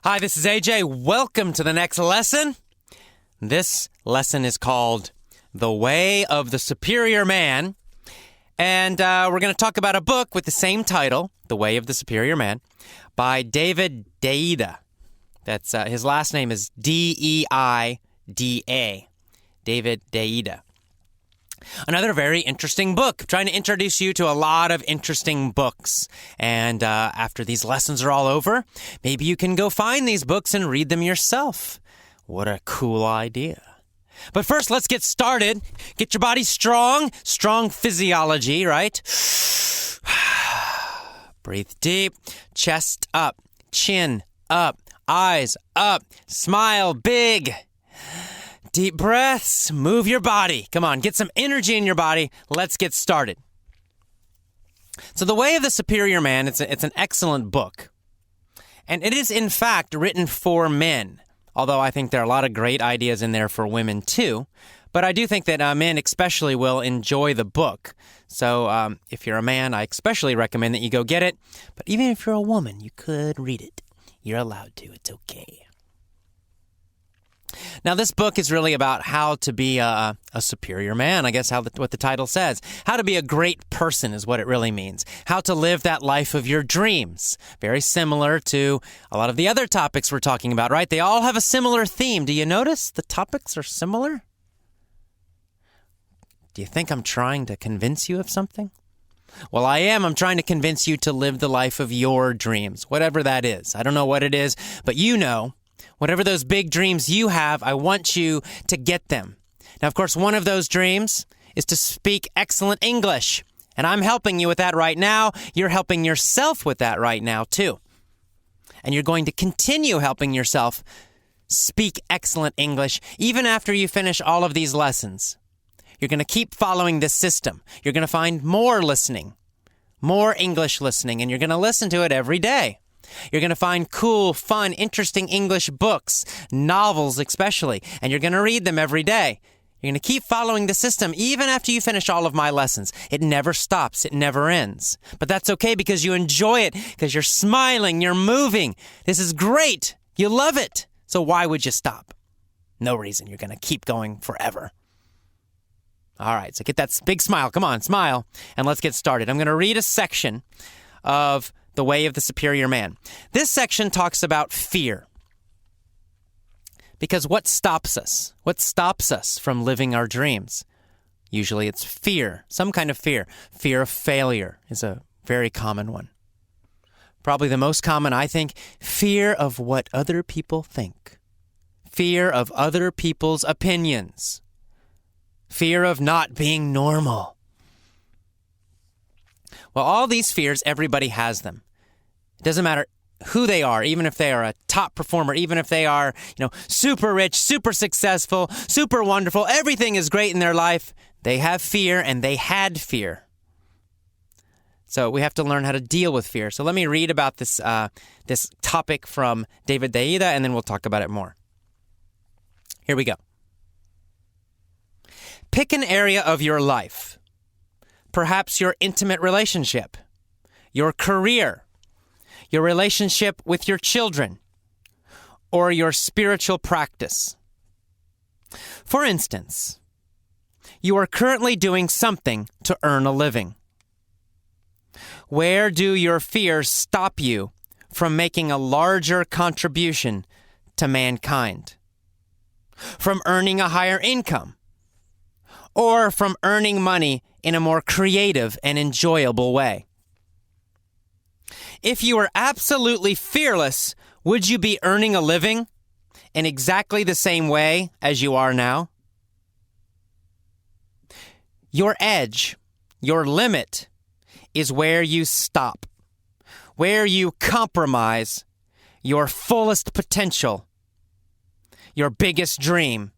Hi, this is AJ. Welcome to the next lesson. This lesson is called The Way of the Superior Man. And we're going to talk about a book with the same title, The Way of the Superior Man, by David Deida. That's his last name is Deida. David Deida. Another very interesting book. I'm trying to introduce you to a lot of interesting books. And after these lessons are all over, maybe you can go find these books and read them yourself. What a cool idea. But first, let's get started. Get your body strong. Strong physiology, right? Breathe deep. Chest up. Chin up. Eyes up. Smile big. Deep breaths. Move your body. Come on, get some energy in your body. Let's get started. So The Way of the Superior Man, it's an excellent book. And it is, in fact, written for men. Although I think there are a lot of great ideas in there for women, too. But I do think that men especially will enjoy the book. So if you're a man, I especially recommend that you go get it. But even if you're a woman, you could read it. You're allowed to. It's okay. Now, this book is really about how to be a superior man, I guess what the title says. How to be a great person is what it really means. How to live that life of your dreams. Very similar to a lot of the other topics we're talking about, right? They all have a similar theme. Do you notice the topics are similar? Do you think I'm trying to convince you of something? Well, I am. I'm trying to convince you to live the life of your dreams, whatever that is. I don't know what it is, but you know. Whatever those big dreams you have, I want you to get them. Now, of course, one of those dreams is to speak excellent English. And I'm helping you with that right now. You're helping yourself with that right now, too. And you're going to continue helping yourself speak excellent English even after you finish all of these lessons. You're going to keep following this system. You're going to find more listening, more English listening, and you're going to listen to it every day. You're going to find cool, fun, interesting English books, novels especially, and you're going to read them every day. You're going to keep following the system even after you finish all of my lessons. It never stops. It never ends. But that's okay because you enjoy it, because you're smiling, you're moving. This is great. You love it. So why would you stop? No reason. You're going to keep going forever. All right, so get that big smile. Come on, smile, and let's get started. I'm going to read a section of The Way of the Superior Man. This section talks about fear. Because what stops us? What stops us from living our dreams? Usually it's fear, some kind of fear. Fear of failure is a very common one. Probably the most common, I think, fear of what other people think. Fear of other people's opinions. Fear of not being normal. Well, all these fears, everybody has them. It doesn't matter who they are, even if they are a top performer, even if they are, super rich, super successful, super wonderful, everything is great in their life. They have fear and they had fear. So we have to learn how to deal with fear. So let me read about this topic from David Deida, and then we'll talk about it more. Here we go. Pick an area of your life. Perhaps your intimate relationship, your career, your relationship with your children, or your spiritual practice. For instance, you are currently doing something to earn a living. Where do your fears stop you from making a larger contribution to mankind? From earning a higher income? Or from earning money in a more creative and enjoyable way? If you were absolutely fearless, would you be earning a living in exactly the same way as you are now? Your edge, your limit, is where you stop, where you compromise your fullest potential, your biggest dream,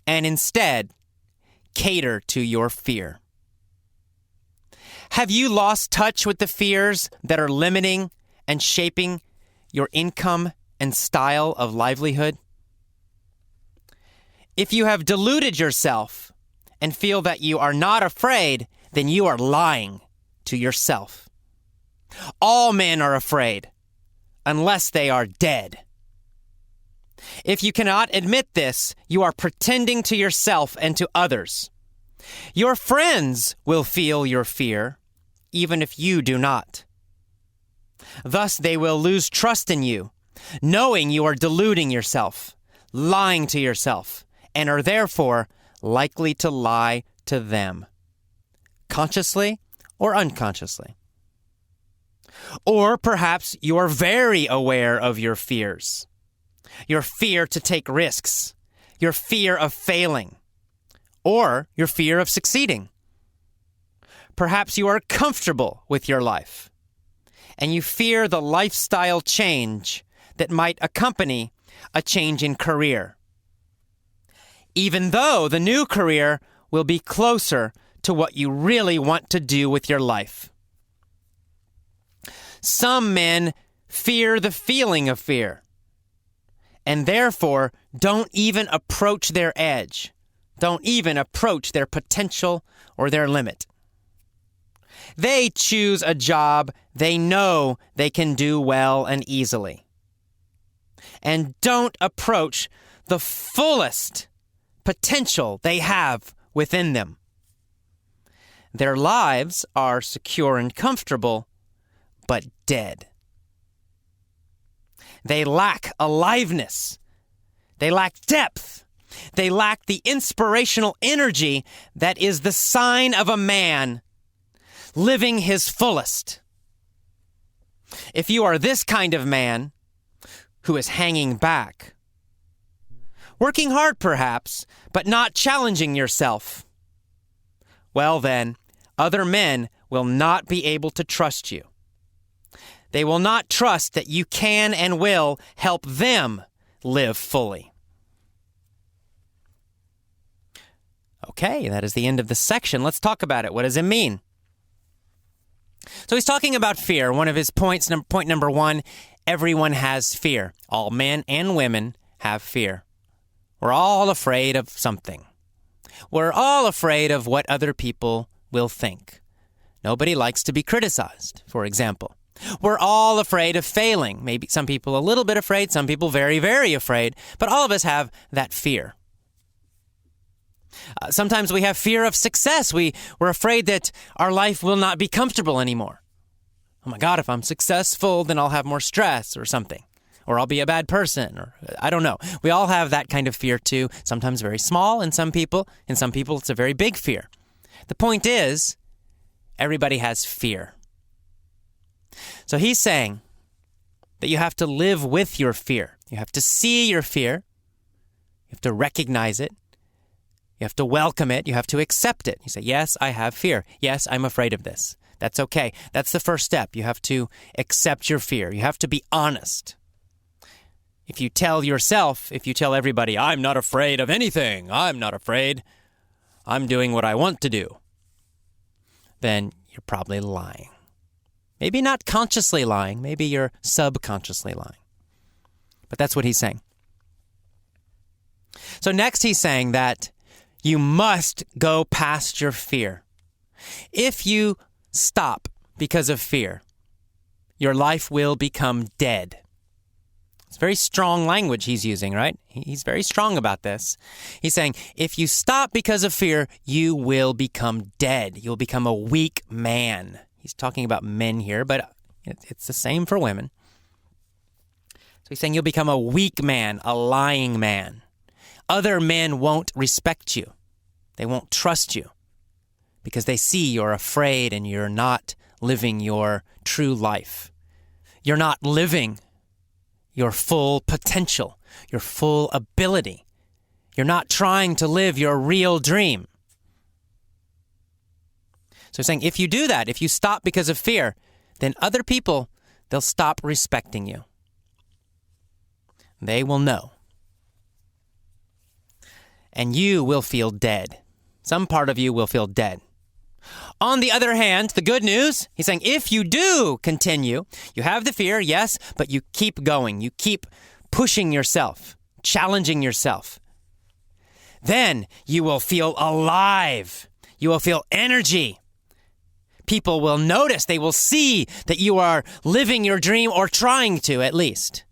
and instead cater to your fear. Have you lost touch with the fears that are limiting and shaping your income and style of livelihood? If you have deluded yourself and feel that you are not afraid, then you are lying to yourself. All men are afraid unless they are dead. If you cannot admit this, you are pretending to yourself and to others. Your friends will feel your fear, even if you do not. Thus, they will lose trust in you, knowing you are deluding yourself, lying to yourself, and are therefore likely to lie to them, consciously or unconsciously. Or perhaps you are very aware of your fears. Your fear to take risks, your fear of failing, or your fear of succeeding. Perhaps you are comfortable with your life, and you fear the lifestyle change that might accompany a change in career, even though the new career will be closer to what you really want to do with your life. Some men fear the feeling of fear, and therefore don't even approach their edge, don't even approach their potential or their limit. They choose a job they know they can do well and easily, and don't approach the fullest potential they have within them. Their lives are secure and comfortable, but dead. They lack aliveness. They lack depth. They lack the inspirational energy that is the sign of a man living his fullest. If you are this kind of man who is hanging back, working hard perhaps, but not challenging yourself, well then, other men will not be able to trust you. They will not trust that you can and will help them live fully. Okay, that is the end of the section. Let's talk about it. What does it mean? So he's talking about fear. One of his points, point number one, everyone has fear. All men and women have fear. We're all afraid of something. We're all afraid of what other people will think. Nobody likes to be criticized, for example. We're all afraid of failing. Maybe some people a little bit afraid, some people very, very afraid, but all of us have that fear. Sometimes we have fear of success. We're afraid that our life will not be comfortable anymore. Oh my God, if I'm successful, then I'll have more stress or something. Or I'll be a bad person, or I don't know. We all have that kind of fear too, sometimes very small in some people. In some people, it's a very big fear. The point is, everybody has fear. So he's saying that you have to live with your fear. You have to see your fear. You have to recognize it. You have to welcome it. You have to accept it. You say, yes, I have fear. Yes, I'm afraid of this. That's okay. That's the first step. You have to accept your fear. You have to be honest. If you tell yourself, if you tell everybody, I'm not afraid of anything, I'm not afraid, I'm doing what I want to do, then you're probably lying. Maybe not consciously lying. Maybe you're subconsciously lying. But that's what he's saying. So next he's saying that you must go past your fear. If you stop because of fear, your life will become dead. It's very strong language he's using, right? He's very strong about this. He's saying, if you stop because of fear, you will become dead. You'll become a weak man. He's talking about men here, but it's the same for women. So he's saying you'll become a weak man, a lying man. Other men won't respect you. They won't trust you because they see you're afraid and you're not living your true life. You're not living your full potential, your full ability. You're not trying to live your real dream. So he's saying if you do that, if you stop because of fear, then other people, they'll stop respecting you. They will know. And you will feel dead. Some part of you will feel dead. On the other hand, the good news, he's saying if you do continue, you have the fear, yes, but you keep going. You keep pushing yourself, challenging yourself. Then you will feel alive. You will feel energy. people will notice, they will see that you are living your dream or trying to at least.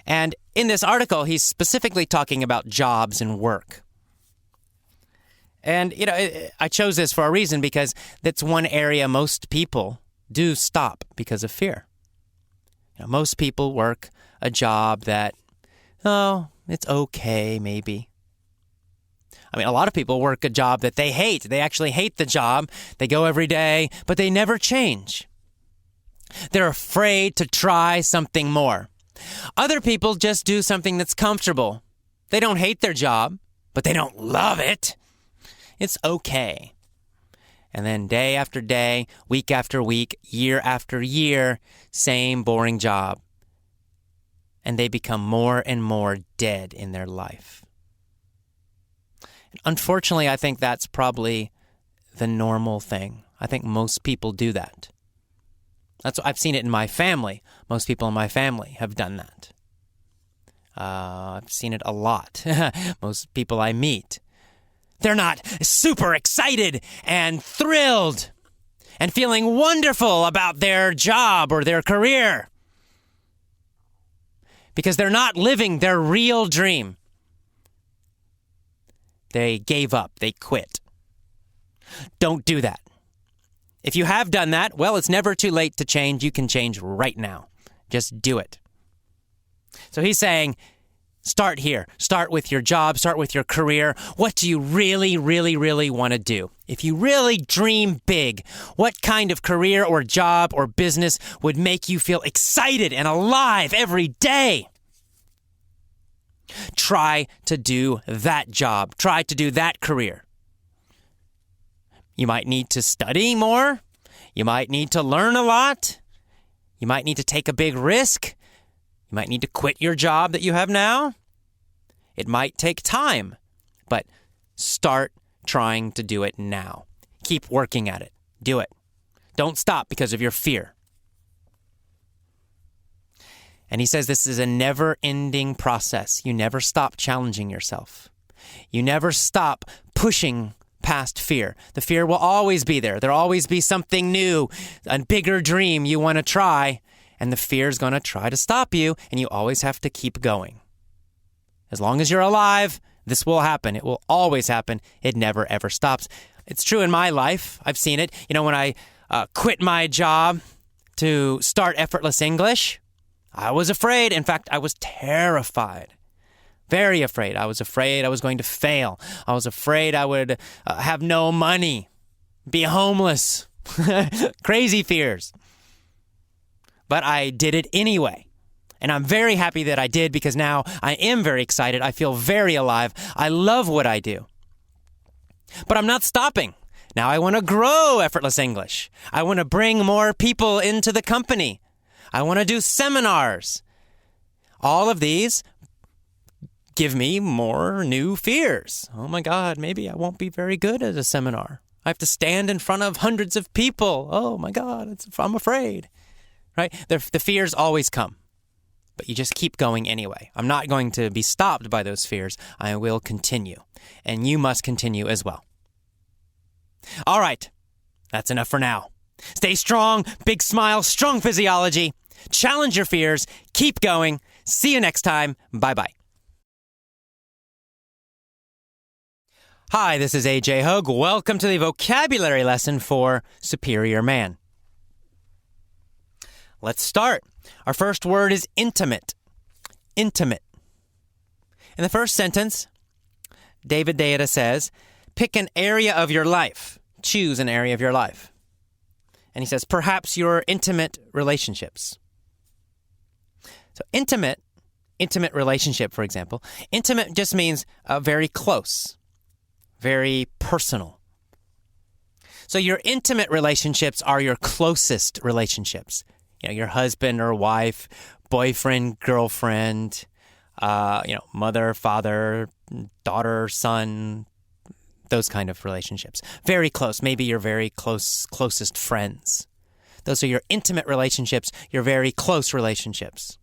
And in this article, he's specifically talking about jobs and work. And, I chose this for a reason because that's one area most people do stop because of fear. Most people work a job that, it's okay, maybe. A lot of people work a job that they hate. They actually hate the job. They go every day, but they never change. They're afraid to try something more. Other people just do something that's comfortable. They don't hate their job, but they don't love it. It's okay. And then day after day, week after week, year after year, same boring job. And they become more and more dead in their life. Unfortunately, I think that's probably the normal thing. I think most people do that. I've seen it in my family. Most people in my family have done that. I've seen it a lot. Most people I meet, they're not super excited and thrilled and feeling wonderful about their job or their career because they're not living their real dream. They gave up. They quit. Don't do that. If you have done that, well, it's never too late to change. You can change right now. Just do it. So he's saying, start here. Start with your job. Start with your career. What do you really, really, really want to do? If you really dream big, what kind of career or job or business would make you feel excited and alive every day? Try to do that job. Try to do that career. You might need to study more. You might need to learn a lot. You might need to take a big risk. You might need to quit your job that you have now. It might take time, but start trying to do it now. Keep working at it. Do it. Don't stop because of your fear. And he says this is a never-ending process. You never stop challenging yourself. You never stop pushing past fear. The fear will always be there. There'll always be something new, a bigger dream you want to try, and the fear is going to try to stop you, and you always have to keep going. As long as you're alive, this will happen. It will always happen. It never, ever stops. It's true in my life. I've seen it. When I quit my job to start Effortless English, I was afraid. In fact, I was terrified. Very afraid. I was afraid I was going to fail. I was afraid I would have no money, be homeless. Crazy fears. But I did it anyway. And I'm very happy that I did because now I am very excited. I feel very alive. I love what I do. But I'm not stopping. Now I want to grow Effortless English. I want to bring more people into the company. I want to do seminars. All of these give me more new fears. Oh my God, maybe I won't be very good at a seminar. I have to stand in front of hundreds of people. Oh my God, I'm afraid. Right? The fears always come. But you just keep going anyway. I'm not going to be stopped by those fears. I will continue. And you must continue as well. All right. That's enough for now. Stay strong, big smile, strong physiology. Challenge your fears. Keep going. See you next time. Bye-bye. Hi, this is AJ Hogue. Welcome to the vocabulary lesson for Superior Man. Let's start. Our first word is intimate. Intimate. In the first sentence, David Deida says, pick an area of your life. Choose an area of your life. And he says, perhaps your intimate relationships. So intimate relationship, for example. Intimate just means very close, very personal. So your intimate relationships are your closest relationships. Your husband or wife, boyfriend, girlfriend, mother, father, daughter, son, those kind of relationships. Very close. Maybe your very closest friends. Those are your intimate relationships, your very close relationships.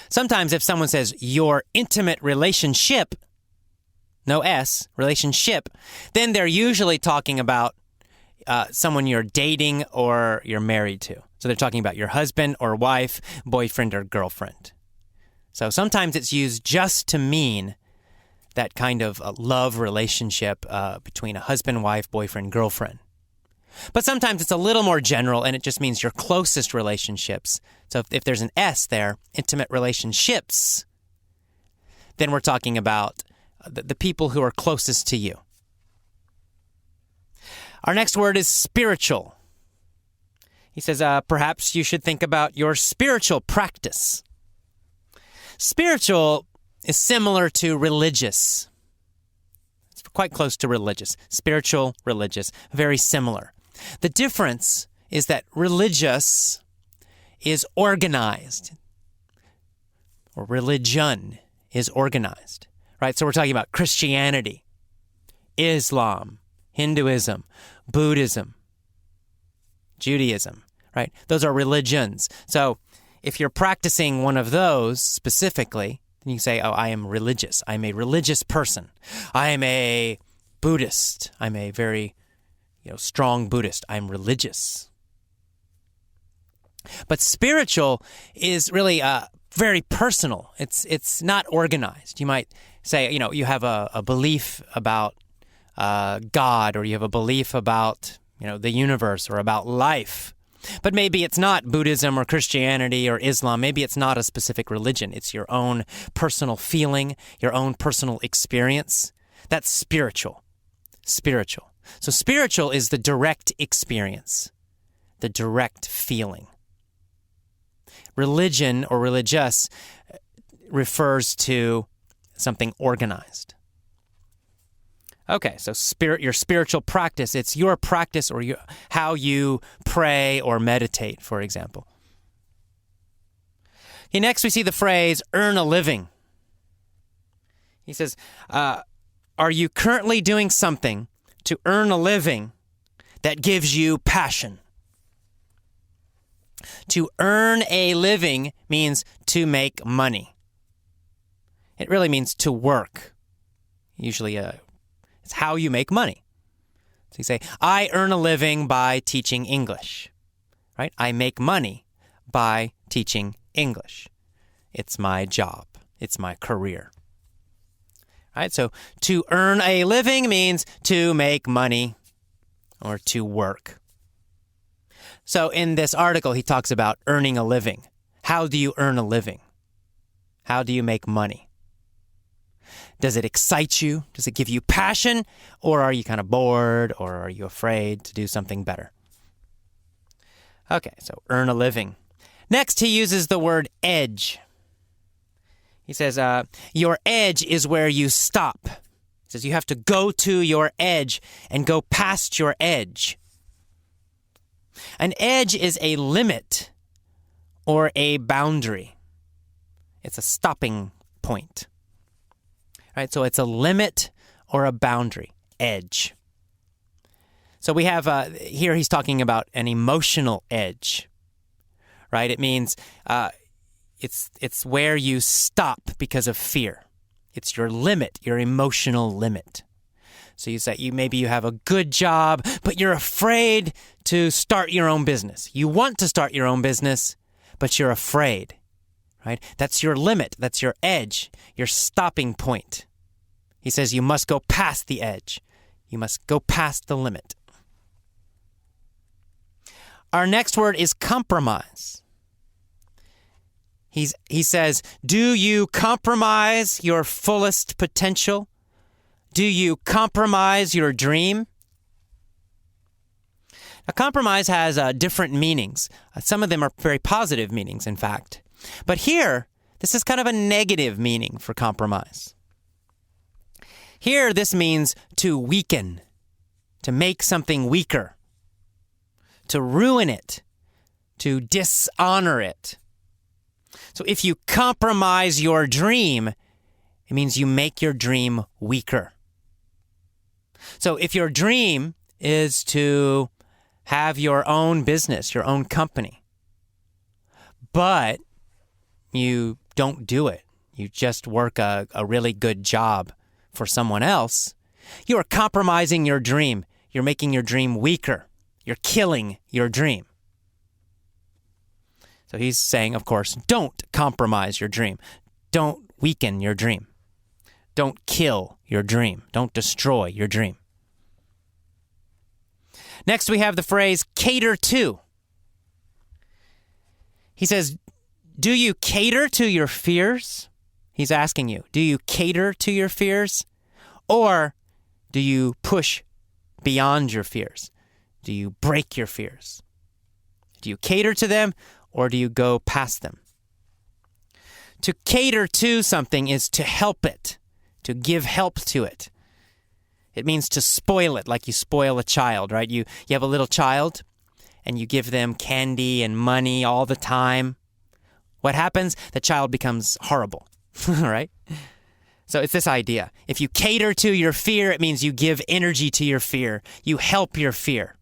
Sometimes if someone says your intimate relationship, no S, relationship, then they're usually talking about someone you're dating or you're married to. So they're talking about your husband or wife, boyfriend or girlfriend. So sometimes it's used just to mean that kind of love relationship between a husband, wife, boyfriend, girlfriend. But sometimes it's a little more general, and it just means your closest relationships. So if there's an S there, intimate relationships, then we're talking about the people who are closest to you. Our next word is spiritual. He says, perhaps you should think about your spiritual practice. Spiritual is similar to religious. It's quite close to religious. Spiritual, religious, very similar. The difference is that religious is organized, or religion is organized, right? So we're talking about Christianity, Islam, Hinduism, Buddhism, Judaism, right? Those are religions. So if you're practicing one of those specifically, then you say, oh, I am religious. I'm a religious person. I am a Buddhist. I'm a very strong Buddhist. I'm religious. But spiritual is really very personal. It's not organized. You might say, you have a belief about God, or you have a belief about, the universe or about life. But maybe it's not Buddhism or Christianity or Islam. Maybe it's not a specific religion. It's your own personal feeling, your own personal experience. That's spiritual. Spiritual. So spiritual is the direct experience, the direct feeling. Religion or religious refers to something organized. Okay, so your spiritual practice, it's your practice or how you pray or meditate, for example. Okay, next we see the phrase, earn a living. He says, are you currently doing something to earn a living that gives you passion? To earn a living means to make money. It really means to work. Usually it's how you make money. So you say, I earn a living by teaching English, right? I make money by teaching English. It's my job. It's my career. Right? So to earn a living means to make money or to work. So in this article, he talks about earning a living. How do you earn a living? How do you make money? Does it excite you? Does it give you passion? Or are you kind of bored? Or are you afraid to do something better? Okay, so earn a living. Next, he uses the word edge. He says, your edge is where you stop. He says you have to go to your edge and go past your edge. An edge is a limit or a boundary. It's a stopping point. Right, so it's a limit or a boundary, edge. So we have, here he's talking about an emotional edge, right? It means it's where you stop because of fear. It's your limit, your emotional limit. So you say maybe you have a good job, but you're afraid to start your own business. You want to start your own business, but you're afraid, right? That's your limit. That's your edge, your stopping point. He says you must go past the edge. You must go past the limit. Our next word is compromise. He says, do you compromise your fullest potential? Do you compromise your dream? Now, compromise has different meanings. Some of them are very positive meanings, in fact. But here, this is kind of a negative meaning for compromise. Here, this means to weaken, to make something weaker, to ruin it, to dishonor it. So if you compromise your dream, it means you make your dream weaker. So if your dream is to have your own business, your own company, but you don't do it, you just work a really good job for someone else, you are compromising your dream. You're making your dream weaker. You're killing your dream. So he's saying, of course, don't compromise your dream. Don't weaken your dream. Don't kill your dream. Don't destroy your dream. Next, we have the phrase cater to. He says, do you cater to your fears? He's asking you, do you cater to your fears? Or do you push beyond your fears? Do you break your fears? Do you cater to them or do you go past them? To cater to something is to help it, to give help to it. It means to spoil it, like you spoil a child, right? You have a little child and you give them candy and money all the time. What happens? The child becomes horrible, right? So it's this idea. If you cater to your fear, it means you give energy to your fear. You help your fear.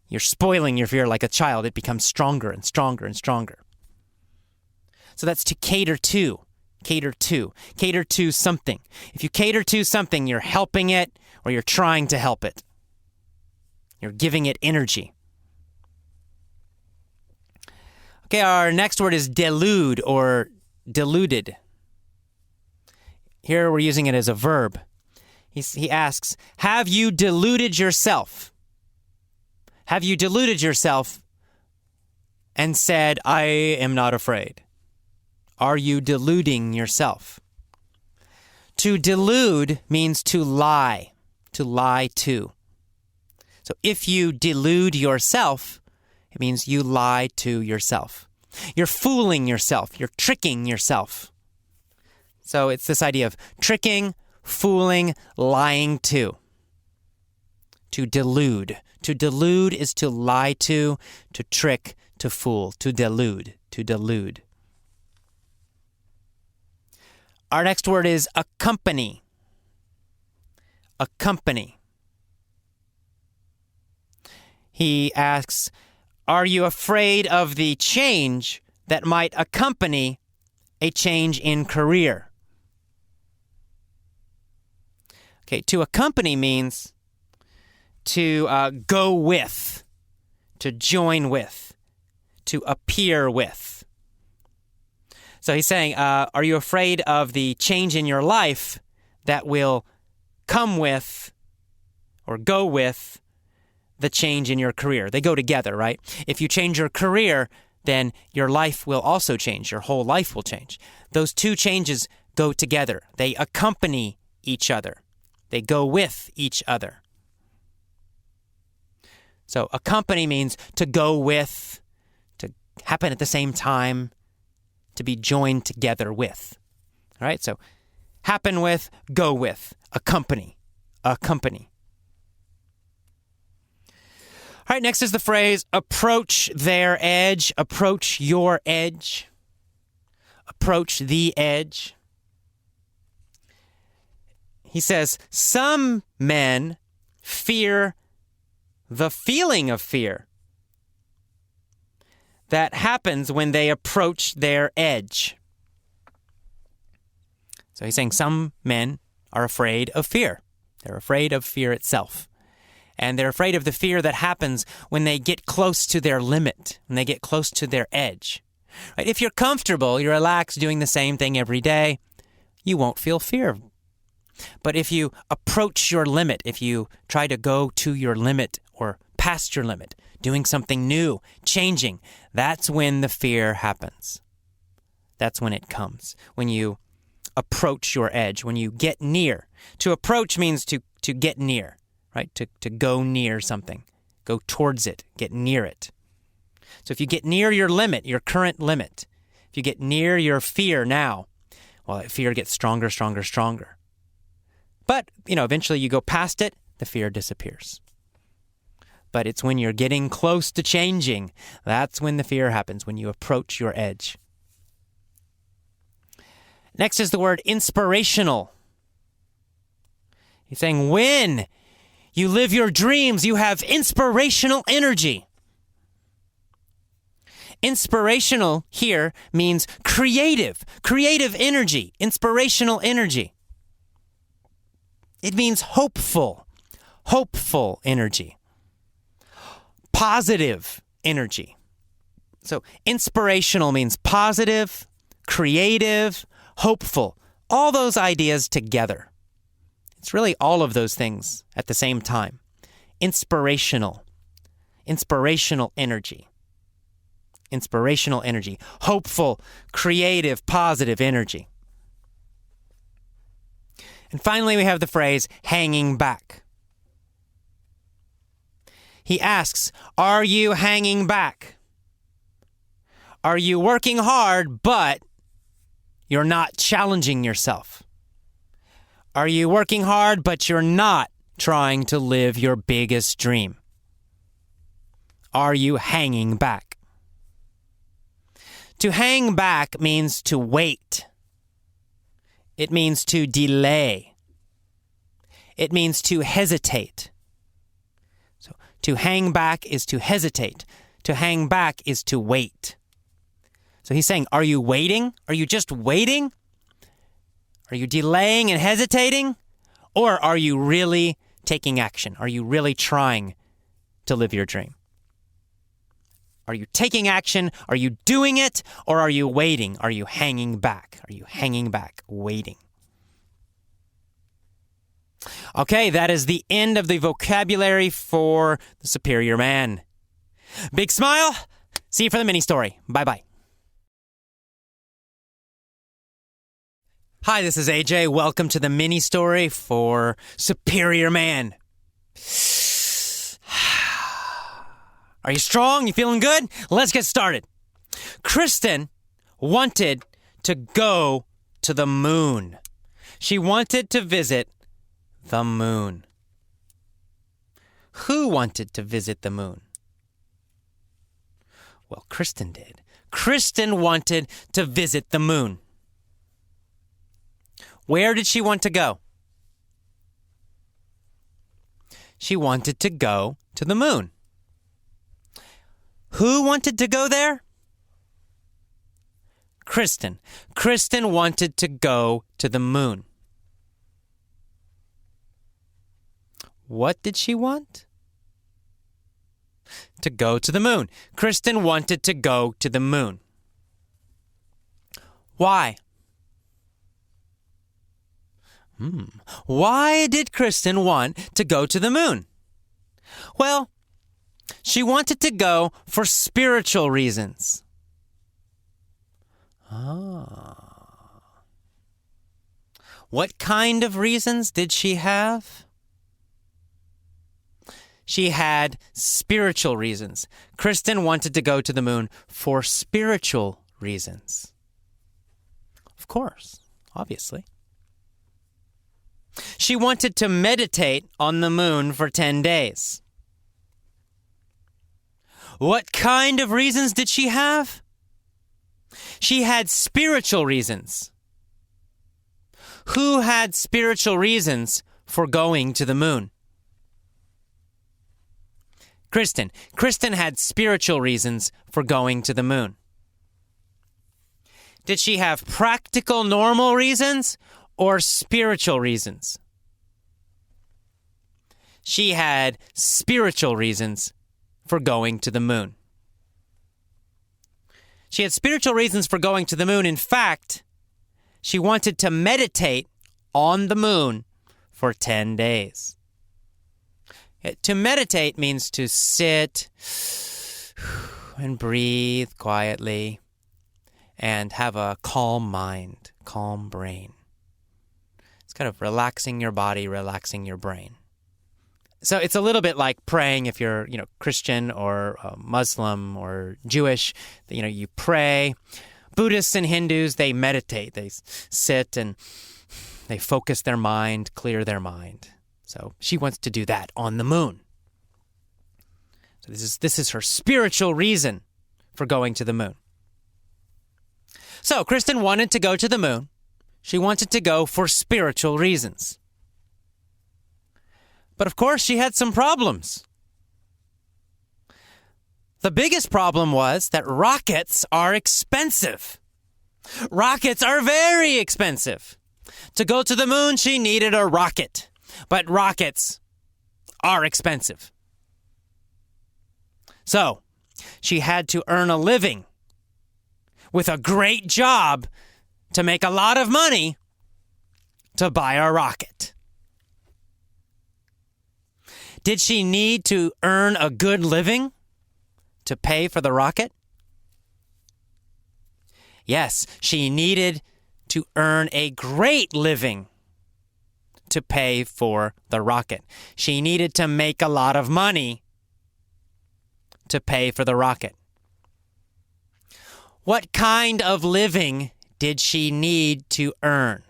You're spoiling your fear like a child. It becomes stronger and stronger and stronger. So that's to cater to. Cater to. Cater to something. If you cater to something, you're helping it or you're trying to help it. You're giving it energy. Okay, our next word is delude or deluded. Here we're using it as a verb. He asks, have you deluded yourself? Have you deluded yourself and said, I am not afraid? Are you deluding yourself? To delude means to lie to. So if you delude yourself, it means you lie to yourself. You're fooling yourself. You're tricking yourself. So it's this idea of tricking, fooling, lying to. To delude. To delude is to lie to trick, to fool, to delude, to delude. Our next word is accompany. Accompany. He asks, are you afraid of the change that might accompany a change in career? Okay, to accompany means to go with, to join with, to appear with. So he's saying, are you afraid of the change in your life that will come with or go with the change in your career? They go together, right? If you change your career, then your life will also change. Your whole life will change. Those two changes go together. They accompany each other. They go with each other. So accompany means to go with, to happen at the same time, to be joined together with. All right, so happen with, go with, accompany, accompany. All right, next is the phrase approach their edge, approach your edge, approach the edge. He says, some men fear the feeling of fear that happens when they approach their edge. So he's saying some men are afraid of fear. They're afraid of fear itself. And they're afraid of the fear that happens when they get close to their limit, when they get close to their edge. Right? If you're comfortable, you're relaxed doing the same thing every day, you won't feel fear. But if you approach your limit, if you try to go to your limit or past your limit, doing something new, changing, that's when the fear happens. That's when it comes. When you approach your edge, when you get near. To approach means to get near, right? To go near something, go towards it, get near it. So if you get near your limit, your current limit, if you get near your fear now, well, that fear gets stronger, stronger, stronger. But, eventually you go past it, the fear disappears. But it's when you're getting close to changing, that's when the fear happens, when you approach your edge. Next is the word inspirational. He's saying when you live your dreams, you have inspirational energy. Inspirational here means creative energy, inspirational energy. It means hopeful energy, positive energy. So inspirational means positive, creative, hopeful, all those ideas together. It's really all of those things at the same time. Inspirational energy. Inspirational energy. Hopeful, creative, positive energy. And finally, we have the phrase hanging back. He asks, are you hanging back? Are you working hard, but you're not challenging yourself? Are you working hard, but you're not trying to live your biggest dream? Are you hanging back? To hang back means to wait. It means to delay. It means to hesitate. So to hang back is to hesitate. To hang back is to wait. So he's saying, are you waiting? Are you just waiting? Are you delaying and hesitating? Or are you really taking action? Are you really trying to live your dream? Are you taking action? Are you doing it? Or are you waiting? Are you hanging back? Are you hanging back, waiting? Okay, that is the end of the vocabulary for the superior man. Big smile. See you for the mini story. Bye-bye. Hi, this is AJ. Welcome to the mini story for Superior Man. Are you strong? You feeling good? Let's get started. Kristen wanted to go to the moon. She wanted to visit the moon. Who wanted to visit the moon? Well, Kristen did. Kristen wanted to visit the moon. Where did she want to go? She wanted to go to the moon. Who wanted to go there? Kristen. Kristen wanted to go to the moon. What did she want? To go to the moon. Kristen wanted to go to the moon. Why? Why did Kristen want to go to the moon? Well, she wanted to go for spiritual reasons. What kind of reasons did she have? She had spiritual reasons. Kristen wanted to go to the moon for spiritual reasons. Of course, obviously. She wanted to meditate on the moon for 10 days. What kind of reasons did she have? She had spiritual reasons. Who had spiritual reasons for going to the moon? Kristen. Kristen had spiritual reasons for going to the moon. Did she have practical, normal reasons or spiritual reasons? She had spiritual reasons for going to the moon. She had spiritual reasons for going to the moon. In fact, she wanted to meditate on the moon for 10 days. To meditate means to sit and breathe quietly and have a calm mind, calm brain. It's kind of relaxing your body, relaxing your brain. So it's a little bit like praying if you're, Christian or Muslim or Jewish. You pray. Buddhists and Hindus, they meditate. They sit and they focus their mind, clear their mind. So she wants to do that on the moon. So this is her spiritual reason for going to the moon. So Kristen wanted to go to the moon. She wanted to go for spiritual reasons. But of course, she had some problems. The biggest problem was that rockets are expensive. Rockets are very expensive. To go to the moon, she needed a rocket. But rockets are expensive. So, she had to earn a living with a great job to make a lot of money to buy a rocket. Did she need to earn a good living to pay for the rocket? Yes, she needed to earn a great living to pay for the rocket. She needed to make a lot of money to pay for the rocket. What kind of living did she need to earn?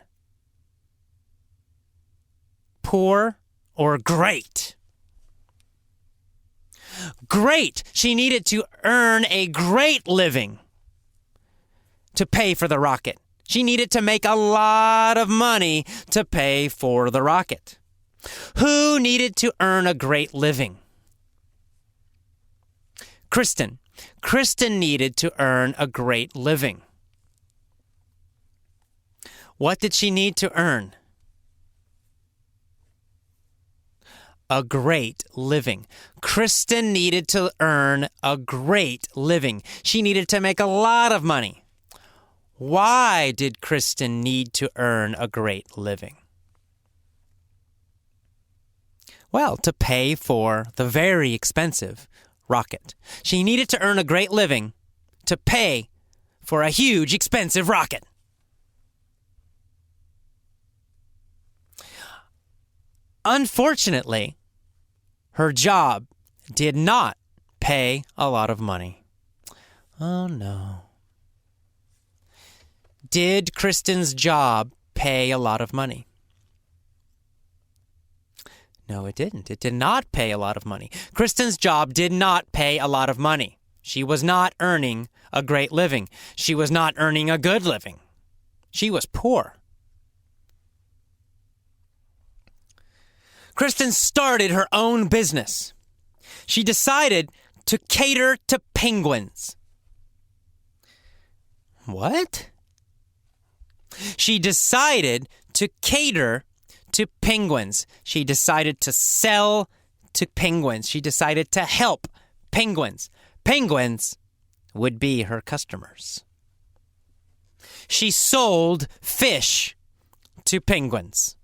Poor or great? Great. She needed to earn a great living to pay for the rocket. She needed to make a lot of money to pay for the rocket. Who needed to earn a great living? Kristen. Kristen needed to earn a great living. What did she need to earn? A great living. Kristen needed to earn a great living. She needed to make a lot of money. Why did Kristen need to earn a great living? Well, to pay for the very expensive rocket. She needed to earn a great living to pay for a huge, expensive rocket. Unfortunately, her job did not pay a lot of money. Oh no. Did Kristen's job pay a lot of money? No, it didn't. It did not pay a lot of money. Kristen's job did not pay a lot of money. She was not earning a great living. She was not earning a good living. She was poor. Kristen started her own business. She decided to cater to penguins. What? She decided to cater to penguins. She decided to sell to penguins. She decided to help penguins. Penguins would be her customers. She sold fish to penguins.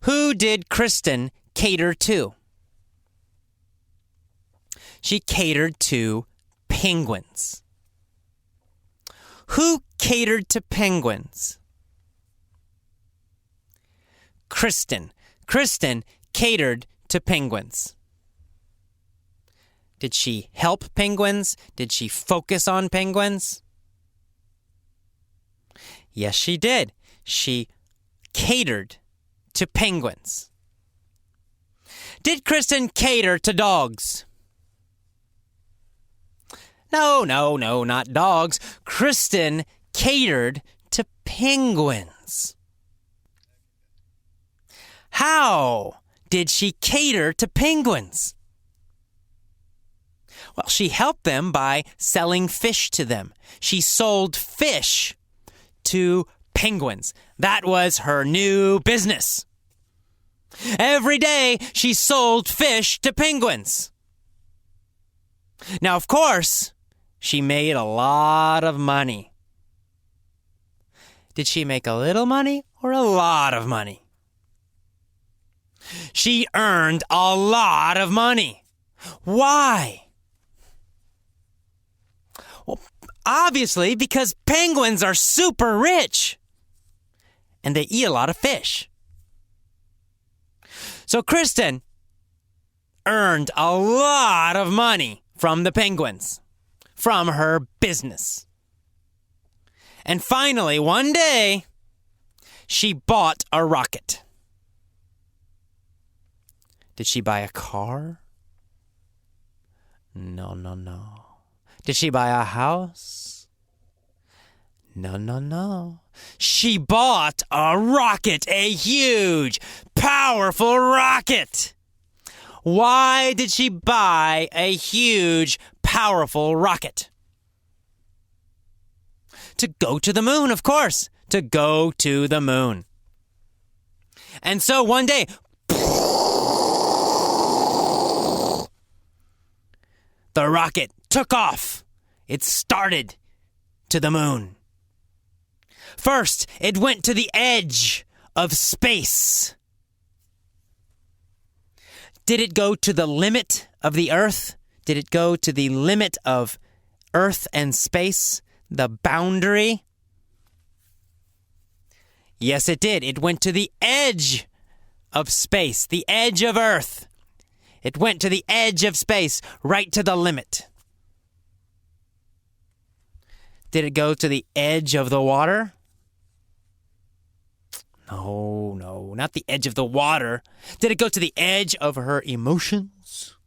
Who did Kristen cater to? She catered to penguins. Who catered to penguins? Kristen. Kristen catered to penguins. Did she help penguins? Did she focus on penguins? Yes, she did. She catered to penguins. Did Kristen cater to dogs? No, not dogs. Kristen catered to penguins. How did she cater to penguins? Well, she helped them by selling fish to them. She sold fish to penguins. That was her new business. Every day, she sold fish to penguins. Now, of course, she made a lot of money. Did she make a little money or a lot of money? She earned a lot of money. Why? Well, obviously, because penguins are super rich. And they eat a lot of fish. So Kristen earned a lot of money from the penguins, from her business. And finally, one day, she bought a rocket. Did she buy a car? No. Did she buy a house? No. She bought a rocket, a huge, powerful rocket. Why did she buy a huge, powerful rocket? To go to the moon, of course. To go to the moon. And so one day, the rocket took off. It started to the moon. First, it went to the edge of space. Did it go to the limit of the Earth? Did it go to the limit of Earth and space? The boundary? Yes, it did. It went to the edge of space, the edge of Earth. It went to the edge of space, right to the limit. Did it go to the edge of the water? No, not the edge of the water. Did it go to the edge of her emotions?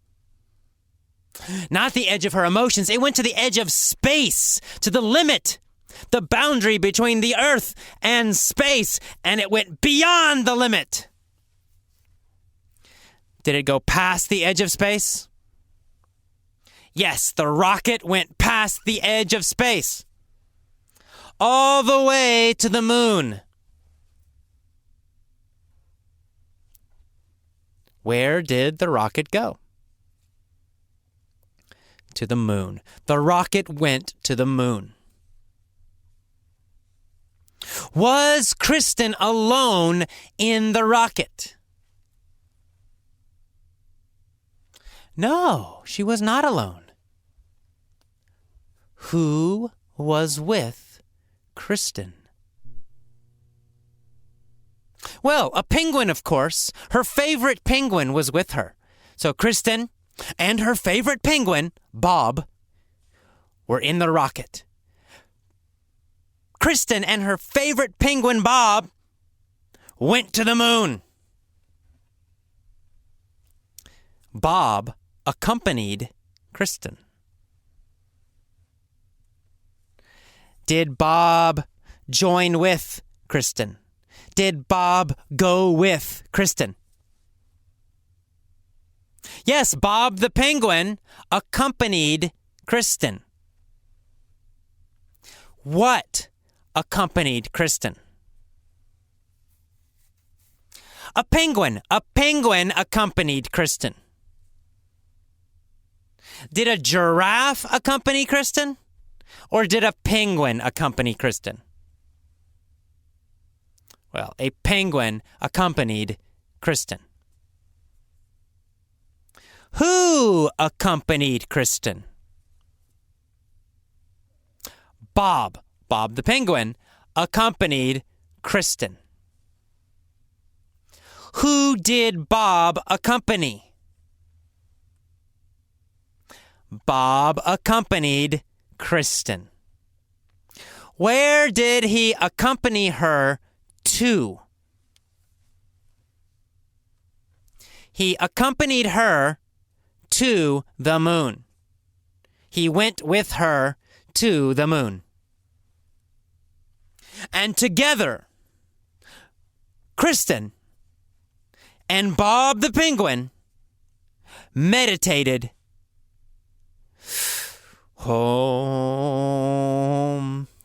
Not the edge of her emotions. It went to the edge of space, to the limit, the boundary between the Earth and space, and it went beyond the limit. Did it go past the edge of space? Yes, the rocket went past the edge of space, all the way to the moon. Where did the rocket go? To the moon. The rocket went to the moon. Was Kristen alone in the rocket? No, she was not alone. Who was with Kristen? Well, a penguin, of course. Her favorite penguin was with her. So Kristen and her favorite penguin, Bob, were in the rocket. Kristen and her favorite penguin, Bob, went to the moon. Bob accompanied Kristen. Did Bob join with Kristen? Did Bob go with Kristen? Yes, Bob the penguin accompanied Kristen. What accompanied Kristen? A penguin. A penguin accompanied Kristen. Did a giraffe accompany Kristen? Or did a penguin accompany Kristen? Well, a penguin accompanied Kristen. Who accompanied Kristen? Bob. Bob the penguin accompanied Kristen. Who did Bob accompany? Bob accompanied Kristen. Where did he accompany her to? He accompanied her to the moon. He went with her to the moon. And together, Kristen and Bob the penguin meditated home.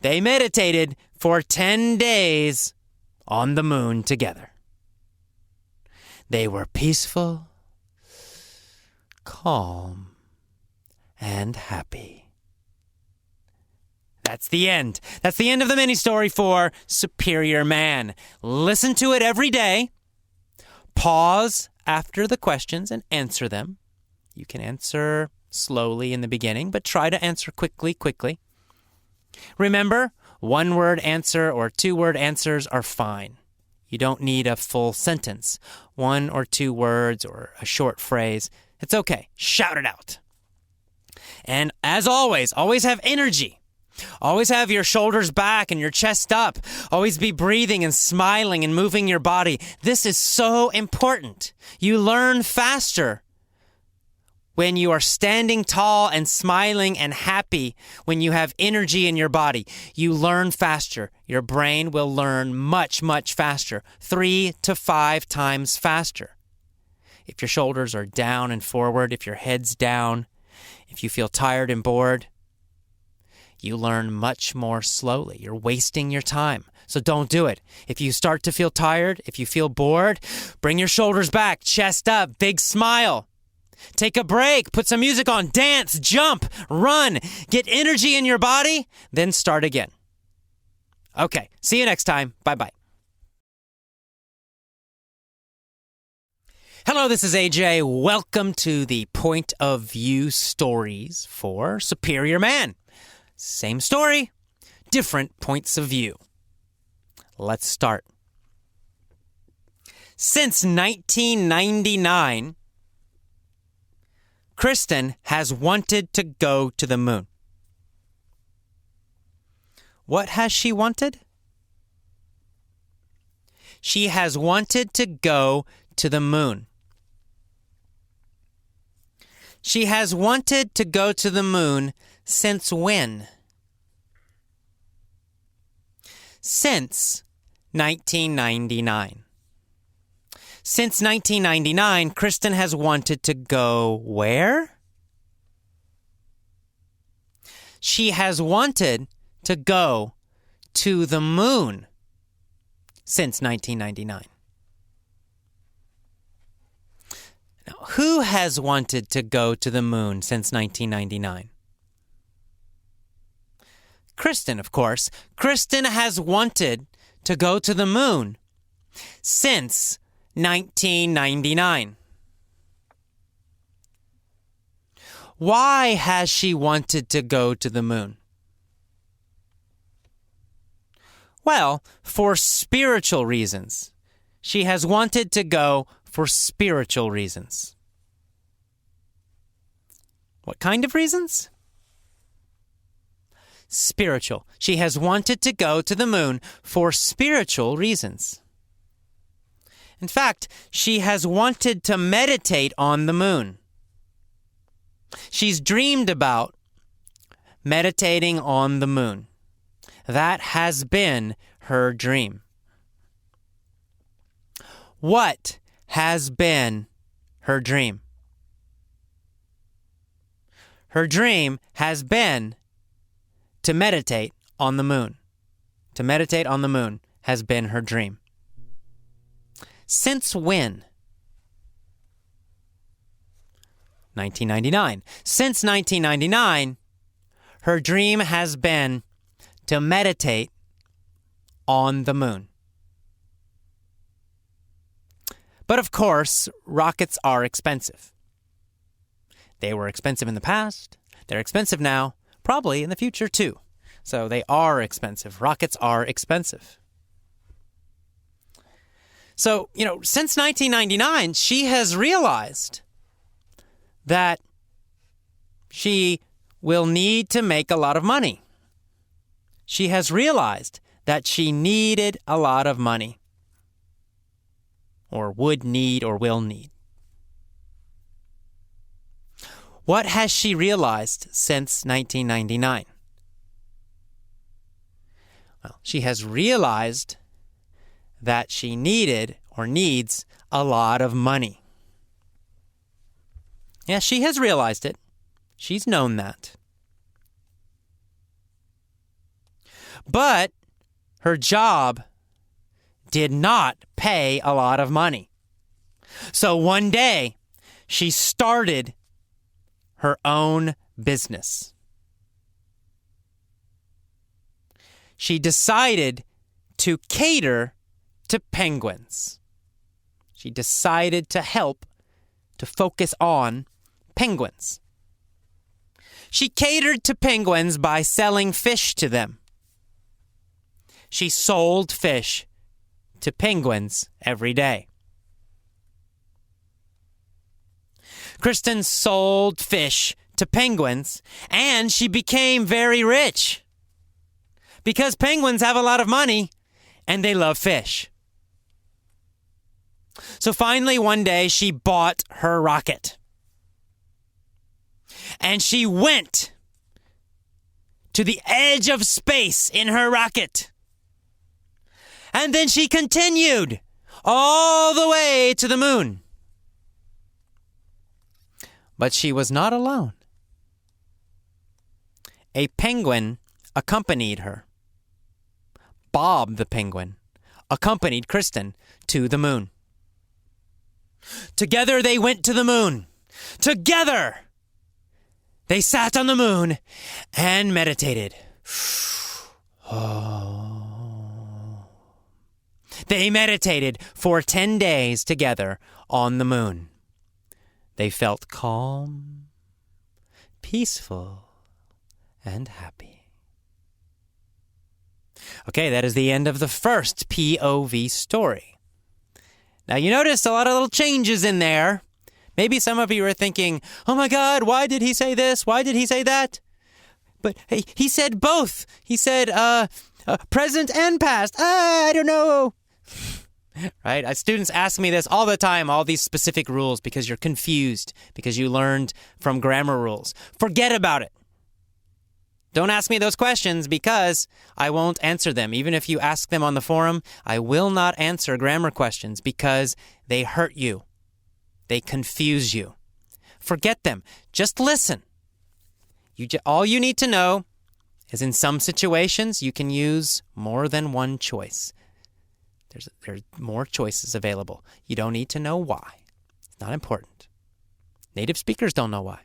They meditated for 10 days on the moon together. They were peaceful, calm, and happy. That's the end. That's the end of the mini story for Superior Man. Listen to it every day. Pause after the questions and answer them. You can answer slowly in the beginning, but try to answer quickly. Remember, one-word answer or two-word answers are fine. You don't need a full sentence. 1 or 2 words or a short phrase. It's okay. Shout it out. And as always have energy. Always have your shoulders back and your chest up. Always be breathing and smiling and moving your body. This is so important. You learn faster when you are standing tall and smiling and happy, when you have energy in your body. You learn faster. Your brain will learn much, much faster. 3 to 5 times faster. if your shoulders are down and forward, if your head's down, if you feel tired and bored, you learn much more slowly. You're wasting your time. So don't do it. If you start to feel tired, if you feel bored, bring your shoulders back, chest up, big smile. Take a break, put some music on, dance, jump, run, get energy in your body, then start again. Okay, see you next time. Bye-bye. Hello, this is AJ. Welcome to the Point of View Stories for Superior Man. Same story, different points of view. Let's start. Since 1999, Kristen has wanted to go to the moon. What has she wanted? She has wanted to go to the moon. She has wanted to go to the moon since when? Since 1999. Since 1999, Kristen has wanted to go where? She has wanted to go to the moon since 1999. Now, who has wanted to go to the moon since 1999? Kristen, of course. Kristen has wanted to go to the moon since 1999. Why has she wanted to go to the moon? Well, for spiritual reasons. She has wanted to go for spiritual reasons. What kind of reasons? Spiritual. She has wanted to go to the moon for spiritual reasons. In fact, she has wanted to meditate on the moon. She's dreamed about meditating on the moon. That has been her dream. What has been her dream? Her dream has been to meditate on the moon. To meditate on the moon has been her dream. Since when? 1999. Since 1999, her dream has been to meditate on the moon. But of course, rockets are expensive. They were expensive in the past. They're expensive now, probably in the future too. So they are expensive. Rockets are expensive. So, since 1999, she has realized that she will need to make a lot of money. She has realized that she needed a lot of money, or would need or will need. What has she realized since 1999? Well, she has realized that she needed or needs a lot of money. Yeah, she has realized it. She's known that. But her job did not pay a lot of money. So one day, she started her own business. She decided to cater to penguins. She decided to focus on penguins. She catered to penguins by selling fish to them. She sold fish to penguins every day. Kristen sold fish to penguins, and she became very rich because penguins have a lot of money and they love fish. So finally, one day, she bought her rocket. And she went to the edge of space in her rocket. And then she continued all the way to the moon. But she was not alone. A penguin accompanied her. Bob the penguin accompanied Kristen to the moon. Together they went to the moon. Together they sat on the moon and meditated. They meditated for 10 days together on the moon. They felt calm, peaceful, and happy. Okay, that is the end of the first POV story. Now, you noticed a lot of little changes in there. Maybe some of you are thinking, oh my God, why did he say this? Why did he say that? But hey, he said both. He said present and past. I don't know. Right? Students ask me this all the time, all these specific rules, because you're confused, because you learned from grammar rules. Forget about it. Don't ask me those questions because I won't answer them. Even if you ask them on the forum, I will not answer grammar questions because they hurt you. They confuse you. Forget them. Just listen. All you need to know is in some situations you can use more than one choice. There's more choices available. You don't need to know why. It's not important. Native speakers don't know why.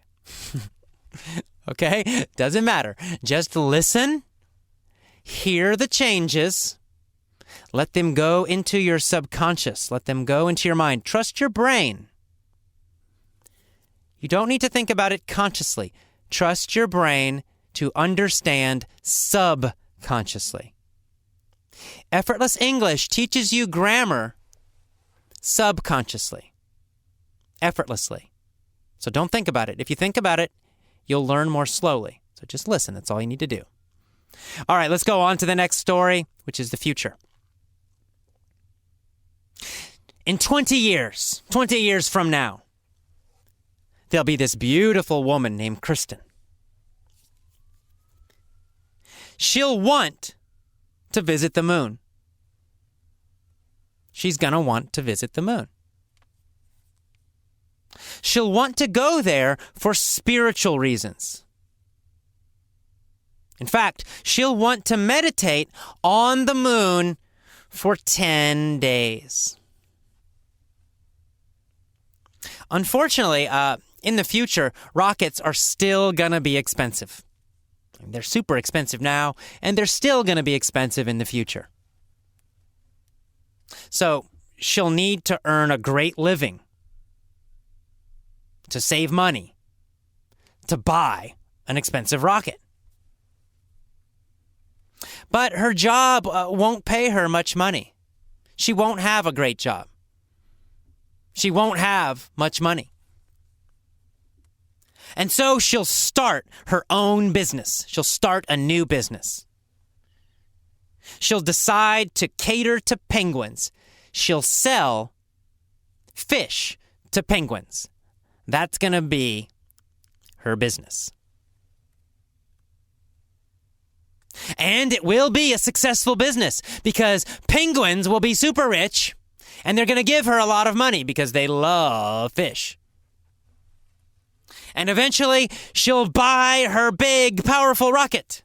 Okay? Doesn't matter. Just listen. Hear the changes. Let them go into your subconscious. Let them go into your mind. Trust your brain. You don't need to think about it consciously. Trust your brain to understand subconsciously. Effortless English teaches you grammar subconsciously, effortlessly. So don't think about it. If you think about it, you'll learn more slowly. So just listen. That's all you need to do. All right, let's go on to the next story, which is the future. In 20 years from now, there'll be this beautiful woman named Kristen. She'll want to visit the moon. She's going to want to visit the moon. She'll want to go there for spiritual reasons. In fact, she'll want to meditate on the moon for 10 days. Unfortunately, in the future, rockets are still going to be expensive. They're super expensive now, and they're still going to be expensive in the future. So she'll need to earn a great living, to save money, to buy an expensive rocket. But her job won't pay her much money. She won't have a great job. She won't have much money. And so she'll start her own business. She'll start a new business. She'll decide to cater to penguins. She'll sell fish to penguins. That's going to be her business. And it will be a successful business because penguins will be super rich and they're going to give her a lot of money because they love fish. And eventually, she'll buy her big, powerful rocket.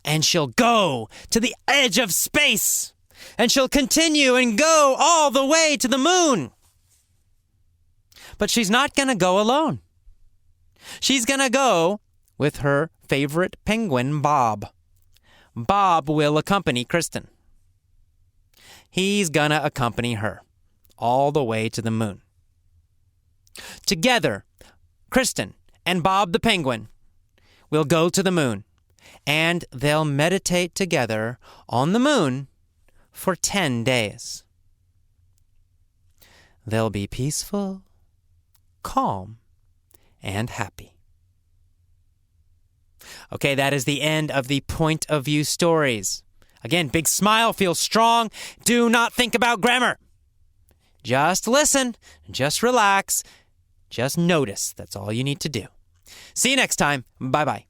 And she'll go to the edge of space. And she'll continue and go all the way to the moon. But she's not going to go alone. She's going to go with her favorite penguin, Bob. Bob will accompany Kristen. He's going to accompany her all the way to the moon. Together, Kristen and Bob the penguin will go to the moon, and they'll meditate together on the moon for 10 days. They'll be peaceful, calm, and happy. Okay, that is the end of the point of view stories. Again, big smile, feel strong. Do not think about grammar. Just listen, just relax. Just notice. That's all you need to do. See you next time. Bye-bye.